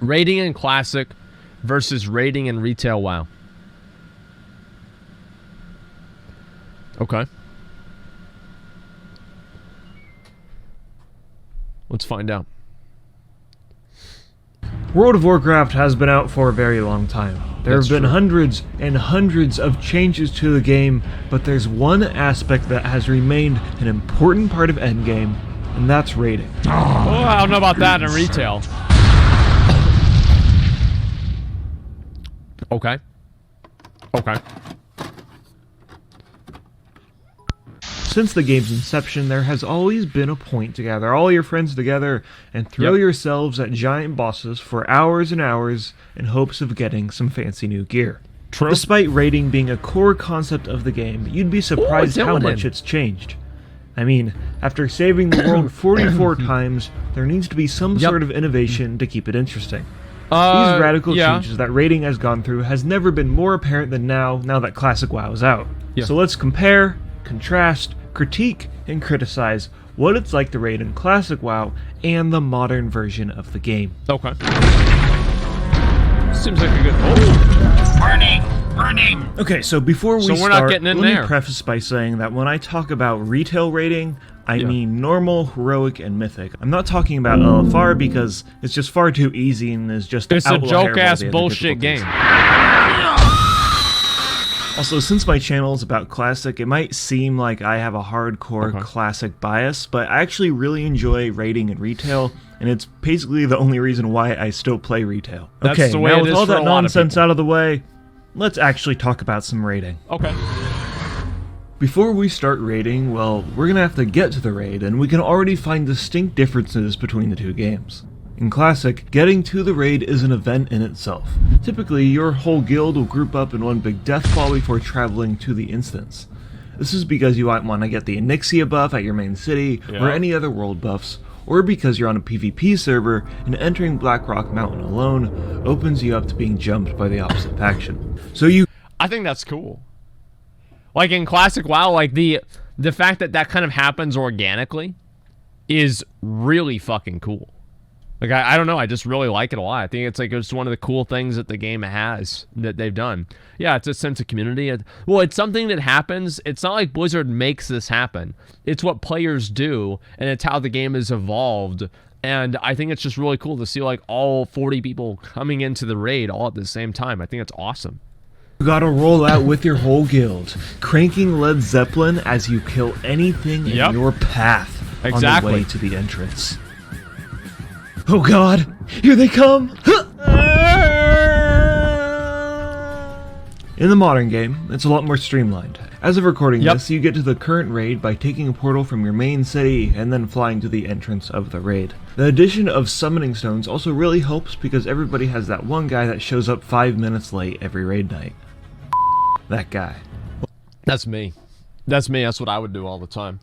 Raiding in Classic versus raiding in Retail WoW. Okay. Let's find out. World of Warcraft has been out for a very long time. There have been hundreds and hundreds of changes to the game, but there's one aspect that has remained an important part of Endgame, and that's raiding. Oh, I don't know about that in retail. Okay. Okay. Since the game's inception, there has always been a point to gather all your friends together and throw yourselves at giant bosses for hours and hours in hopes of getting some fancy new gear. True. Despite raiding being a core concept of the game, you'd be surprised how much it's changed. I mean, after saving the world 44 times, there needs to be some sort of innovation to keep it interesting. These radical changes that raiding has gone through has never been more apparent than now that Classic WoW is out. So let's compare, contrast, critique, and criticize what it's like to raid in Classic WoW and the modern version of the game. Okay. Seems like a good... Burning! Okay, so before we we're start, not getting in let there. me preface by saying that when I talk about retail raiding, I mean normal, heroic, and mythic. I'm not talking about LFR because it's just far too easy and is just It's a joke-ass bullshit game. Also, since my channel is about Classic, it might seem like I have a hardcore Classic bias, but I actually really enjoy raiding in retail, and it's basically the only reason why I still play retail. Okay, the way now it with is all for a that lot of nonsense people. out of the way, let's actually talk about some raiding. Okay. Before we start raiding, well, we're gonna have to get to the raid, and we can already find distinct differences between the two games. In Classic, getting to the raid is an event in itself. Typically, your whole guild will group up in one big death ball before traveling to the instance. This is because you might want to get the Onyxia buff at your main city, or any other world buffs, or because you're on a PvP server and entering Blackrock Mountain alone opens you up to being jumped by the opposite faction. So I think that's cool. Like in Classic WoW, like the fact that that kind of happens organically is really fucking cool. Like, I don't know, I just really like it a lot. I think it's one of the cool things that the game has, that they've done. Yeah, it's a sense of community. Well, it's something that happens. It's not like Blizzard makes this happen. It's what players do, and it's how the game has evolved. And I think it's just really cool to see, like, all 40 people coming into the raid all at the same time. I think it's awesome. You gotta roll out with your whole guild, cranking Led Zeppelin as you kill anything in your path on the way to the entrance. Oh god, here they come! In the modern game, it's a lot more streamlined. As of recording this, you get to the current raid by taking a portal from your main city and then flying to the entrance of the raid. The addition of summoning stones also really helps because everybody has that one guy that shows up 5 minutes late every raid night. That guy. That's me. That's me. That's what I would do all the time.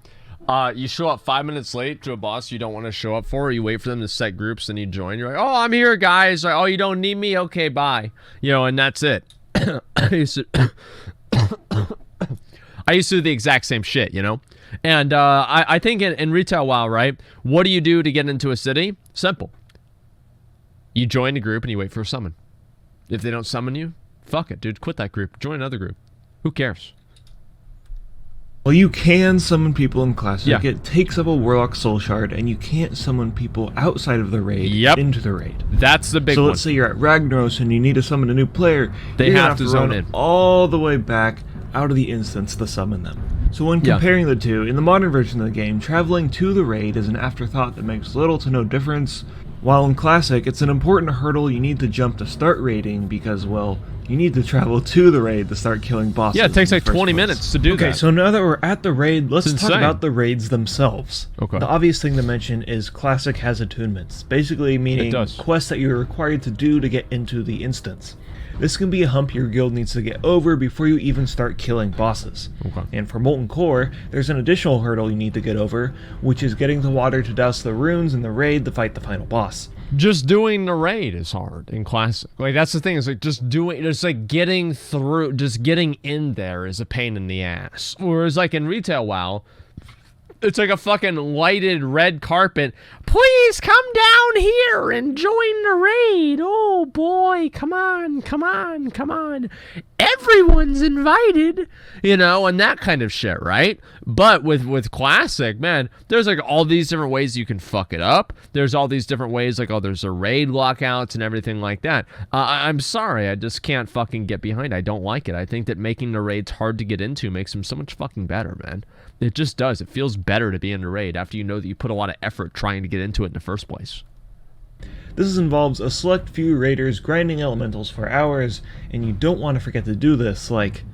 You show up 5 minutes late to a boss you don't want to show up for, or you wait for them to set groups and you join. You're like, oh, I'm here, guys. Like, oh, you don't need me? Okay, bye. You know, and that's it. I used to do the exact same shit, you know? And I think in Retail WoW, right, what do you do to get into a city? Simple. You join a group and you wait for a summon. If they don't summon you, fuck it, dude. Quit that group. Join another group. Who cares? Well, you can summon people in Classic. It takes up a Warlock Soul Shard, and you can't summon people outside of the raid into the raid. That's the big one. So let's say you're at Ragnaros and you need to summon a new player. They have to zone run in all the way back out of the instance to summon them. So when comparing the two, in the modern version of the game, traveling to the raid is an afterthought that makes little to no difference, while in Classic, it's an important hurdle you need to jump to start raiding because, well, you need to travel to the raid to start killing bosses. Yeah, it takes like 20 minutes to do that. Okay, so now that we're at the raid, let's talk about the raids themselves. Okay. The obvious thing to mention is Classic has attunements, basically meaning quests that you're required to do to get into the instance. This can be a hump your guild needs to get over before you even start killing bosses. And for Molten Core, there's an additional hurdle you need to get over, which is getting the water to douse the runes in the raid to fight the final boss. Just doing the raid is hard in Classic. Like, that's the thing, is like just like getting through, just getting in there is a pain in the ass. Whereas like in Retail WoW, It's like a fucking lighted red carpet. Please come down here and join the raid. Oh boy, come on, come on, come on. Everyone's invited, you know, and that kind of shit, right? But with Classic, man, there's like all these different ways you can fuck it up. There's all these different ways, like, oh, there's a raid lockouts and everything like that. I'm sorry, I just can't fucking get behind. I don't like it. I think that making the raids hard to get into makes them so much fucking better, man. It just does. It feels better to be in a raid after you know that you put a lot of effort trying to get into it in the first place. This involves a select few raiders grinding elementals for hours, and you don't want to forget to do this like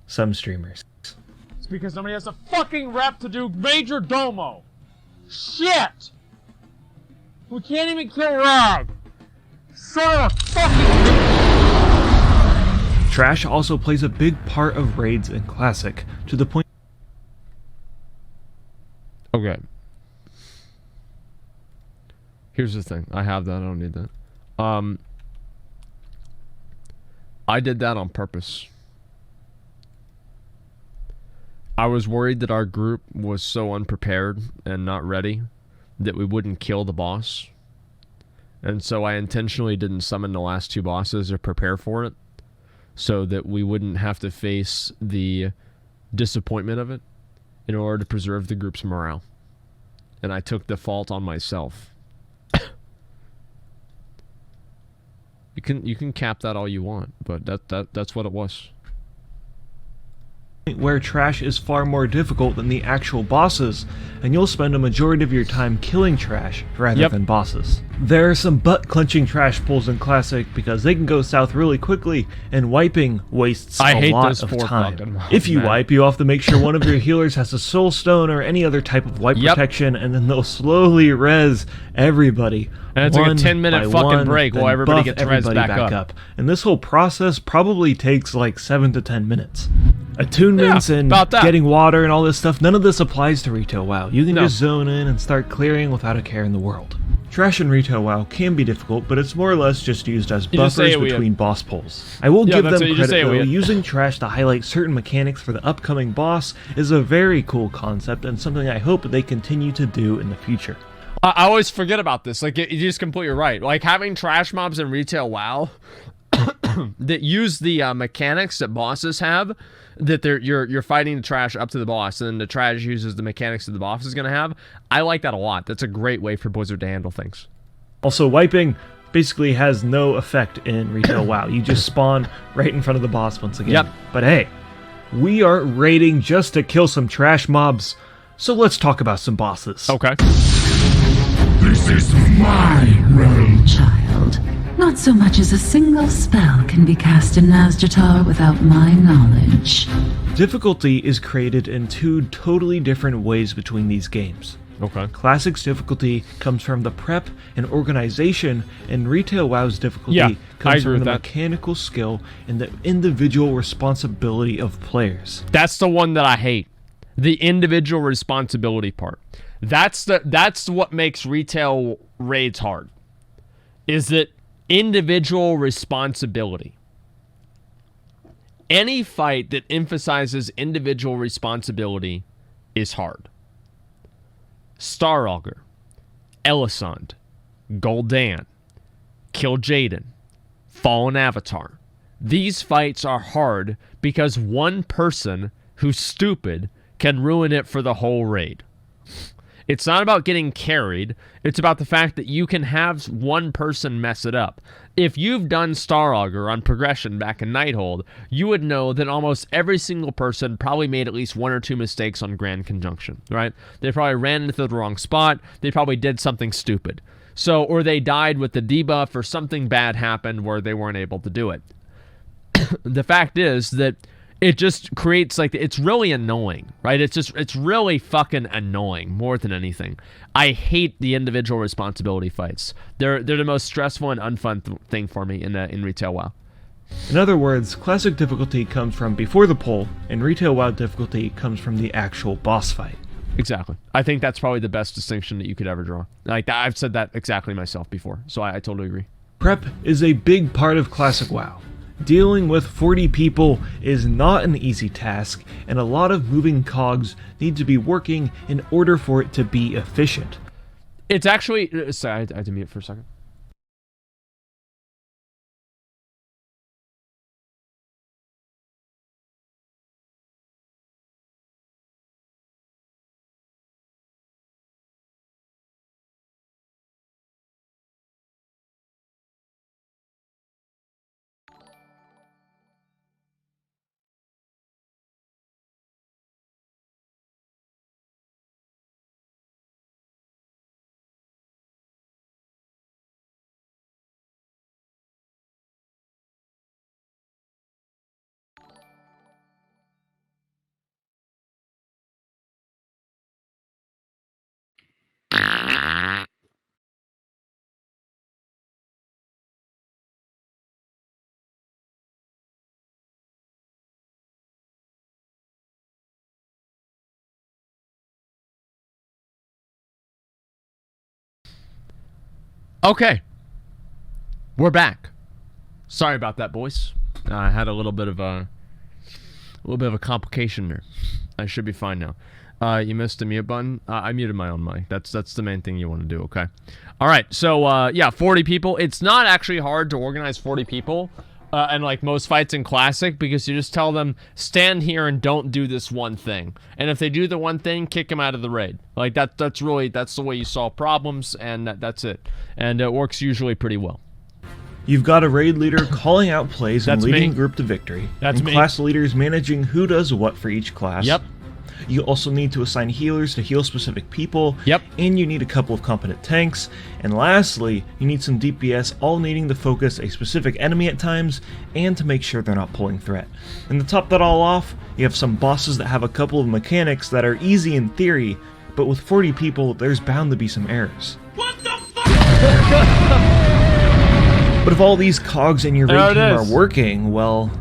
some streamers. It's because somebody has a fucking rep to do Major Domo. Shit! We can't even kill Rag. Son of a fucking... Trash also plays a big part of raids in Classic, to the point... Okay. Here's the thing. I have that. I don't need that. I did that on purpose. I was worried that our group was so unprepared and not ready that we wouldn't kill the boss. And so I intentionally didn't summon the last two bosses or prepare for it, so that we wouldn't have to face the disappointment of it in order to preserve the group's morale. And I took the fault on myself. You can cap that all you want, but that's what it was. Where Trash is far more difficult than the actual bosses, and you'll spend a majority of your time killing Trash rather than bosses. There are some butt-clenching Trash pulls in Classic because they can go south really quickly, and wiping wastes a lot of time. If you wipe, you have to make sure one of your healers has a soul stone or any other type of wipe protection, and then they'll slowly res everybody. And it's like a 10-minute fucking break while everybody gets res back up. And this whole process probably takes like 7 to 10 minutes. Attunements and getting water and all this stuff, none of this applies to Retail WoW. You can just zone in and start clearing without a care in the world. Trash in Retail WoW can be difficult, but it's more or less just used as buffers between boss pulls. I will give them credit though, using Trash to highlight certain mechanics for the upcoming boss is a very cool concept and something I hope they continue to do in the future. I always forget about this. Like, you're just completely right. Like, having trash mobs in Retail WoW that use the mechanics that bosses have, that you're fighting the trash up to the boss, and then the trash uses the mechanics that the boss is going to have. I like that a lot. That's a great way for Blizzard to handle things. Also, wiping basically has no effect in Retail WoW. You just spawn right in front of the boss once again. Yep. But hey, we are raiding just to kill some trash mobs, so let's talk about some bosses. Okay. This is my raid, child. Not so much as a single spell can be cast in Nazjatar without my knowledge. Difficulty is created in two totally different ways between these games. Okay. Classic's difficulty comes from the prep and organization, and Retail WoW's difficulty comes from the mechanical skill and the individual responsibility of players. That's the one that I hate. The individual responsibility part. That's what makes retail raids hard. Is that individual responsibility. Any fight that emphasizes individual responsibility is hard. Star Augur, Elisand, Gul'dan, Kill Jaden, Fallen Avatar. These fights are hard because one person who's stupid can ruin it for the whole raid. It's not about getting carried. It's about the fact that you can have one person mess it up. If you've done Star Augur on progression back in Nighthold, you would know that almost every single person probably made at least one or two mistakes on Grand Conjunction, right? They probably ran into the wrong spot. They probably did something stupid. So, or they died with the debuff or something bad happened where they weren't able to do it. The fact is that it just creates, like, it's really annoying, right? It's really fucking annoying more than anything. I hate the individual responsibility fights. They're the most stressful and unfun thing for me in Retail WoW. In other words, Classic difficulty comes from before the pull, and Retail WoW difficulty comes from the actual boss fight. Exactly. I think that's probably the best distinction that you could ever draw. Like, I've said that exactly myself before, so I totally agree. Prep is a big part of Classic WoW. Dealing with 40 people is not an easy task, and a lot of moving cogs need to be working in order for it to be efficient. It's actually... Sorry, I had to mute for a second. Okay. We're back. Sorry about that, boys. I had a little bit of a complication there. I should be fine now. You missed the mute button. I muted my own mic. That's the main thing you want to do, okay? All right. So yeah, 40 people. It's not actually hard to organize 40 people. And like most fights in Classic, because you just tell them, stand here and don't do this one thing. And if they do the one thing, kick them out of the raid. Like that's the way you solve problems, and that's it. And it works usually pretty well. You've got a raid leader calling out plays and leading me. group to victory. That's and me. Class leaders managing who does what for each class. Yep. You also need to assign healers to heal specific people. Yep. And you need a couple of competent tanks. And lastly, you need some DPS, all needing to focus a specific enemy at times and to make sure they're not pulling threat. And to top that all off, you have some bosses that have a couple of mechanics that are easy in theory, but with 40 people, there's bound to be some errors. What the fuck? But if all these cogs in your raid team are working, well,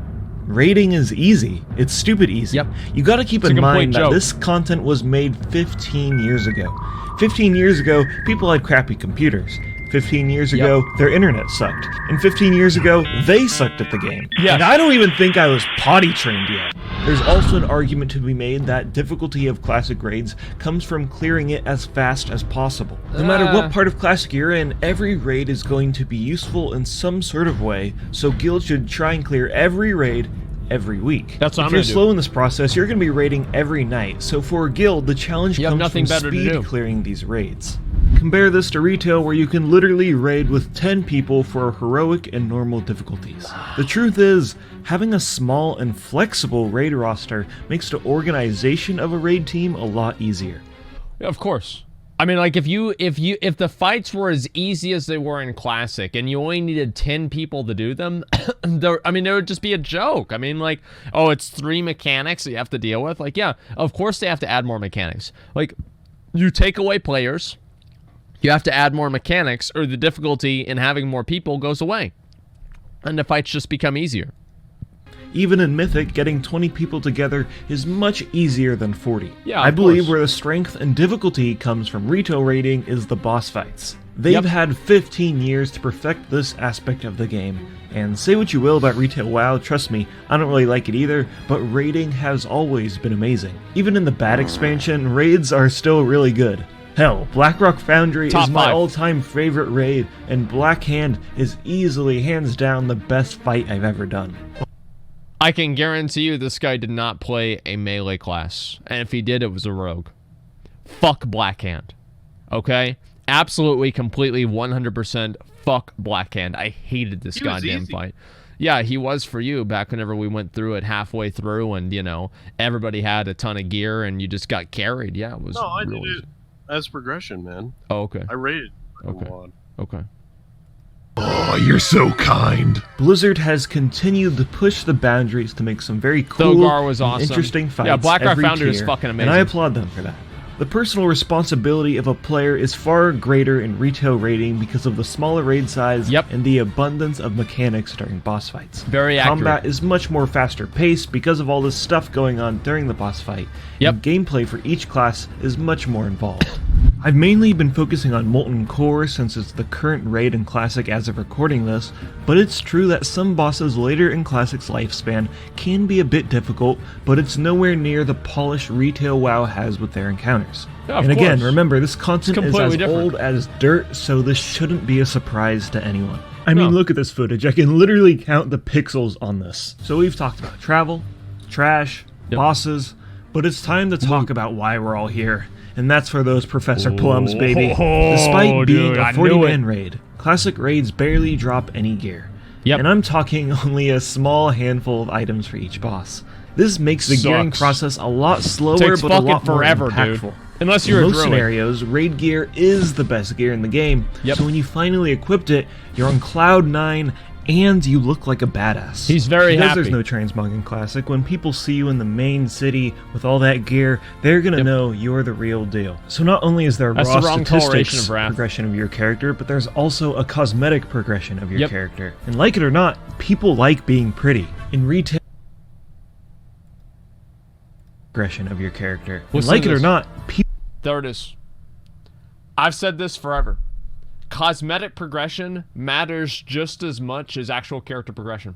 raiding is easy. It's stupid easy. Yep. You gotta keep in mind that this content was made 15 years ago. 15 years ago, people had crappy computers. 15 years ago, their internet sucked. And 15 years ago, they sucked at the game. Yeah. And I don't even think I was potty trained yet. There's also an argument to be made that difficulty of Classic raids comes from clearing it as fast as possible. No matter what part of Classic you're in, every raid is going to be useful in some sort of way, so guilds should try and clear every raid every week. That's what if I'm you're gonna slow do. in this process, you're going to be raiding every night, so for a guild, the challenge You have comes nothing from better to speed do. clearing these raids. Compare this to retail, where you can literally raid with 10 people for heroic and normal difficulties. The truth is, having a small and flexible raid roster makes the organization of a raid team a lot easier. Yeah, of course. I mean, like, if the fights were as easy as they were in Classic, and you only needed 10 people to do them, there would just be a joke. I mean, like, oh, it's 3 mechanics that you have to deal with. Like, yeah, of course they have to add more mechanics. Like, you take away players, you have to add more mechanics, or the difficulty in having more people goes away, and the fights just become easier. Even in Mythic, getting 20 people together is much easier than 40. Yeah, I of believe course. where the strength and difficulty comes from retail raiding is the boss fights. They've had 15 years to perfect this aspect of the game, and say what you will about retail WoW, trust me, I don't really like it either, but raiding has always been amazing. Even in the bad expansion, raids are still really good. Hell, Blackrock Foundry Top is my 5. all-time favorite raid, and Black Hand is easily, hands down, the best fight I've ever done. I can guarantee you this guy did not play a melee class. And if he did, it was a rogue. Fuck Blackhand. Okay? Absolutely, completely, 100% fuck Blackhand. I hated this goddamn fight. Yeah, he was for you back whenever we went through it halfway through and, you know, everybody had a ton of gear and you just got carried. Yeah, it was No, I really did it as progression, man. Oh, okay. I rated. Okay. Okay. Oh, you're so kind. Blizzard has continued to push the boundaries to make some very cool Thogar was and awesome. interesting fights. Yeah, Blackrock every Foundry is tier, fucking and I amazing. applaud them for that. The personal responsibility of a player is far greater in retail raiding because of the smaller raid size and the abundance of mechanics during boss fights. Very accurate. Combat is much more faster paced because of all this stuff going on during the boss fight. And gameplay for each class is much more involved. I've mainly been focusing on Molten Core since it's the current raid in Classic as of recording this, but it's true that some bosses later in Classic's lifespan can be a bit difficult, but it's nowhere near the polish retail WoW has with their encounters. Yeah, of and again, course. remember, this content is as completely old different. as dirt, so this shouldn't be a surprise to anyone. I mean, No. look at this footage. I can literally count the pixels on this. So we've talked about travel, trash, Yep. bosses, but it's time to talk about why we're all here. And that's for those Professor Plums, baby. Oh, Despite being dude, a I knew 40-man raid, Classic raids barely drop any gear. Yep. And I'm talking only a small handful of items for each boss. This makes the gearing Sucks. process a lot slower, Takes but a fucking lot more forever, impactful. dude. Unless you're In a most druid. scenarios, raid gear is the best gear in the game, Yep. so when you finally equipped it, you're on cloud 9, and you look like a badass. He's very because happy. there's no transmog in Classic, when people see you in the main city with all that gear, they're gonna know you're the real deal. So not only is there That's raw the wrong toleration statistics of wrath. progression of your character, but there's also a cosmetic progression of your Yep. character. And like it or not, people like being pretty. In retail progression of your character. And Listen like to it or this. not, people There it is. I've said this forever. Cosmetic progression matters just as much as actual character progression.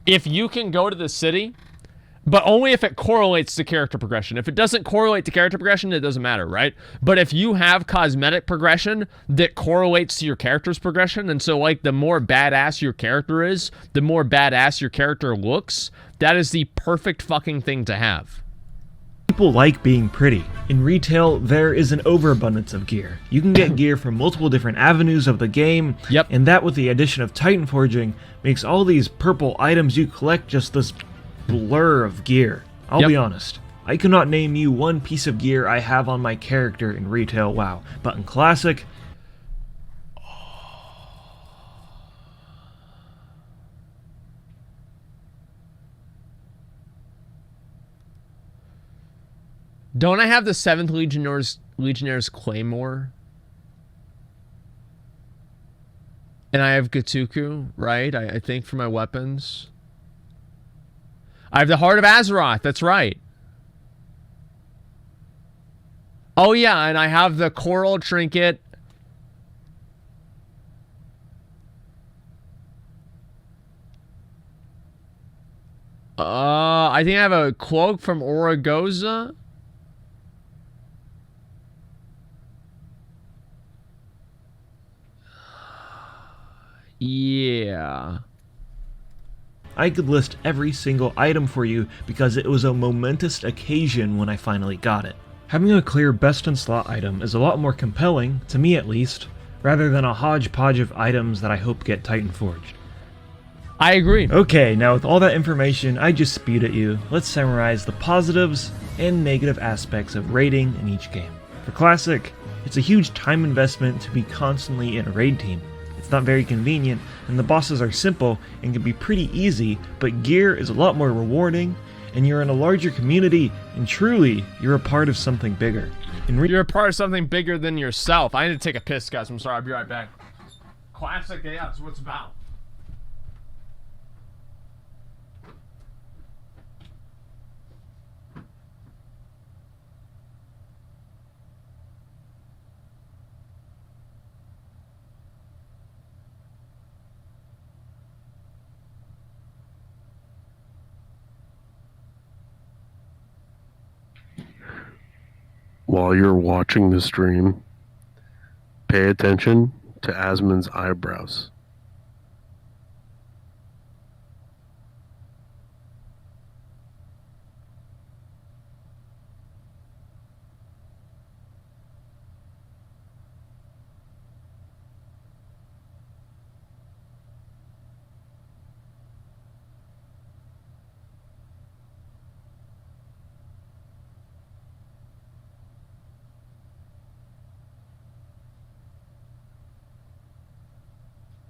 If you can go to the city, but only if it correlates to character progression. If it doesn't correlate to character progression, it doesn't matter, right? But if you have cosmetic progression that correlates to your character's progression, and so like the more badass your character is, the more badass your character looks, that is the perfect fucking thing to have. People like being pretty. In retail, there is an overabundance of gear. You can get gear from multiple different avenues of the game, Yep. and that with the addition of Titan Forging makes all these purple items you collect just this blur of gear. I'll Yep. be honest, I cannot name you one piece of gear I have on my character in retail WoW, but in Classic, Don't I have the 7th Legionnaire's Claymore? And I have Gatuku, right? I think for my weapons. I have the Heart of Azeroth, that's right. Oh yeah, and I have the Coral Trinket. I think I have a cloak from Oragoza. Yeah. I could list every single item for you because it was a momentous occasion when I finally got it. Having a clear best in slot item is a lot more compelling, to me at least, rather than a hodgepodge of items that I hope get Titan Forged. I agree. Okay, now with all that information I just spewed at you, let's summarize the positives and negative aspects of raiding in each game. For Classic, it's a huge time investment to be constantly in a raid team. It's not very convenient, and the bosses are simple and can be pretty easy, but gear is a lot more rewarding, and you're in a larger community, and truly, you're a part of something bigger. You're a part of something bigger than yourself. I need to take a piss, guys. I'm sorry. I'll be right back. Classic, yeah, that's what it's about. While you're watching the stream, pay attention to Asmon's eyebrows.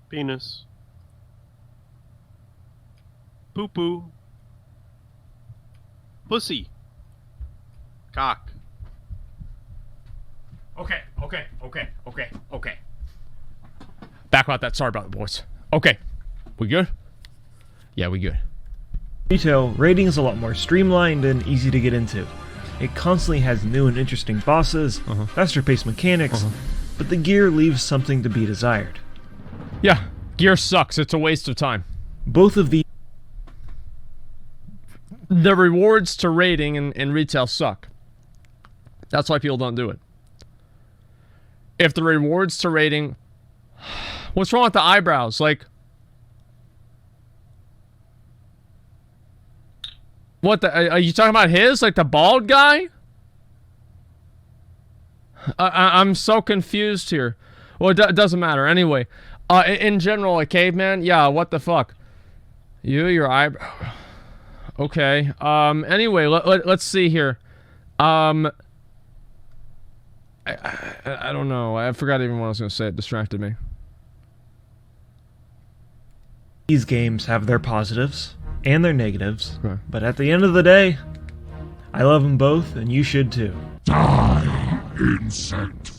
Penis. Poo poo. Pussy. Cock. Okay. Back about that. Sorry about it, boys. Okay. We good? Yeah, we good. Retail, raiding is a lot more streamlined and easy to get into. It constantly has new and interesting bosses, faster paced mechanics, but the gear leaves something to be desired. Yeah, gear sucks. It's a waste of time. Both of the rewards to raiding in retail suck. That's why people don't do it. If the rewards to raiding... What's wrong with the eyebrows? Like... What the... Are you talking about his? Like the bald guy? I'm so confused here. Well, it doesn't matter. Anyway, in general, a caveman? Yeah, what the fuck? Your eyebrow... Okay. Anyway, let's see here. I don't know. I forgot even what I was going to say. It distracted me. These games have their positives and their negatives, but at the end of the day, I love them both, and you should too. Die, insect.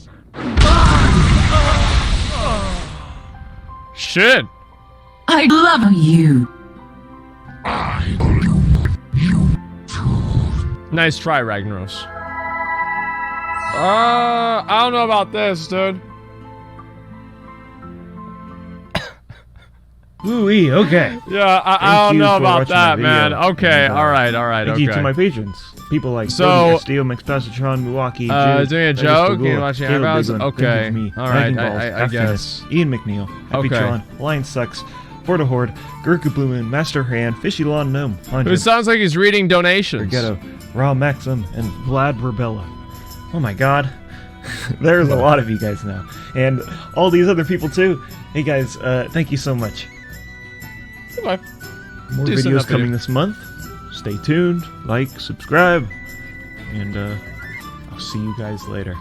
Shit! I love you. I love you too. Nice try, Ragnaros. I don't know about this, dude. Ooh-wee, okay. Yeah, I don't you know for about watching my that, man. video. Okay, And, alright, Thank okay. you to my patrons. People like So- Steel, Mixpasatron, Milwaukee, doing a joke? You watching eyebrows? Okay. Alright, I guess. Ian McNeil, Happy Okay. Tron, Lion Sucks, Porta Horde, Gurku Blue Moon, Master Hand, Fishy Lawn Gnome, Andre, It sounds like he's reading donations. Ghetto, Raw Maxim, and Vlad Rebella. Oh my god. There's a lot of you guys now. And all these other people too. Hey guys, thank you so much. Goodbye. More Decent videos update. coming this month. Stay tuned, like, subscribe, and I'll see you guys later.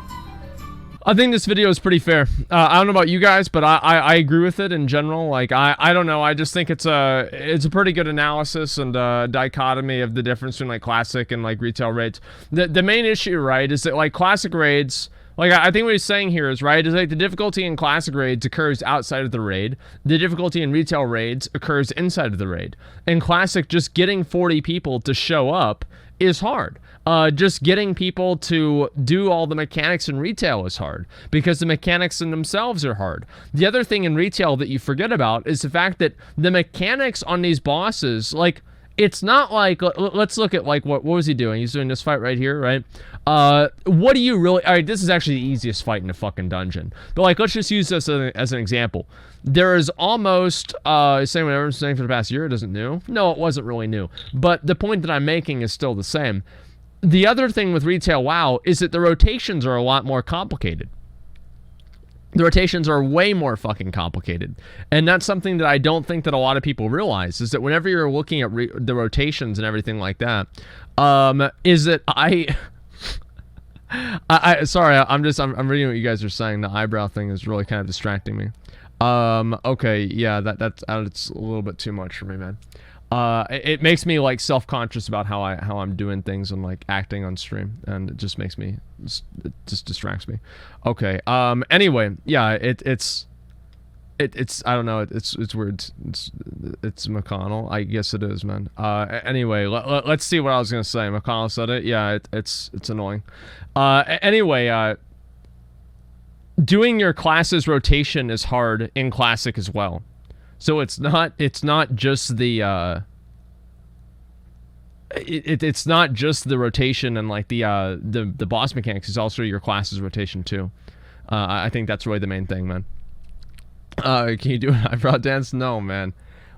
I think this video is pretty fair. I don't know about you guys, but I agree with it in general. Like, I don't know. I just think it's a pretty good analysis and dichotomy of the difference between, like, classic and, like, retail raids. The main issue, right, is that, like, classic raids... Like, I think what he's saying here is, right, is like the difficulty in classic raids occurs outside of the raid. The difficulty in retail raids occurs inside of the raid. In classic, just getting 40 people to show up is hard. Just getting people to do all the mechanics in retail is hard because the mechanics in themselves are hard. The other thing in retail that you forget about is the fact that the mechanics on these bosses, like, it's not like, let's look at, like, what was he doing? He's doing this fight right here, right? What do you really, all right, this is actually the easiest fight in a fucking dungeon. But, like, let's just use this as an example. There is almost, saying what everyone's saying for the past year, it isn't new. No, it wasn't really new. But the point that I'm making is still the same. The other thing with retail WoW is that the rotations are a lot more complicated. The rotations are way more fucking complicated. And that's something that I don't think that a lot of people realize, is that whenever you're looking at the rotations and everything like that, is that sorry, I'm reading what you guys are saying. The eyebrow thing is really kind of distracting me. Okay, yeah, that's it's a little bit too much for me, man. It makes me, like, self-conscious about how I'm doing things and, like, acting on stream, and it just makes me, it just distracts me. Okay. Anyway, yeah, it's I don't know. It's weird. It's McConnell. I guess it is, man. Anyway, let's see what I was gonna say. McConnell said it. Yeah, it's annoying. Anyway, doing your class's rotation is hard in classic as well. So it's not just the it's not just the rotation and, like, the boss mechanics. It's also your class's rotation too. I think that's really the main thing, man. Can you do an eyebrow dance? No, man.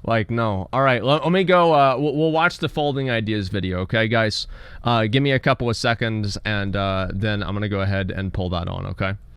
Like, no. All right, let me go. We'll watch the folding ideas video, okay, guys? Give me a couple of seconds, and then I'm gonna go ahead and pull that on, okay?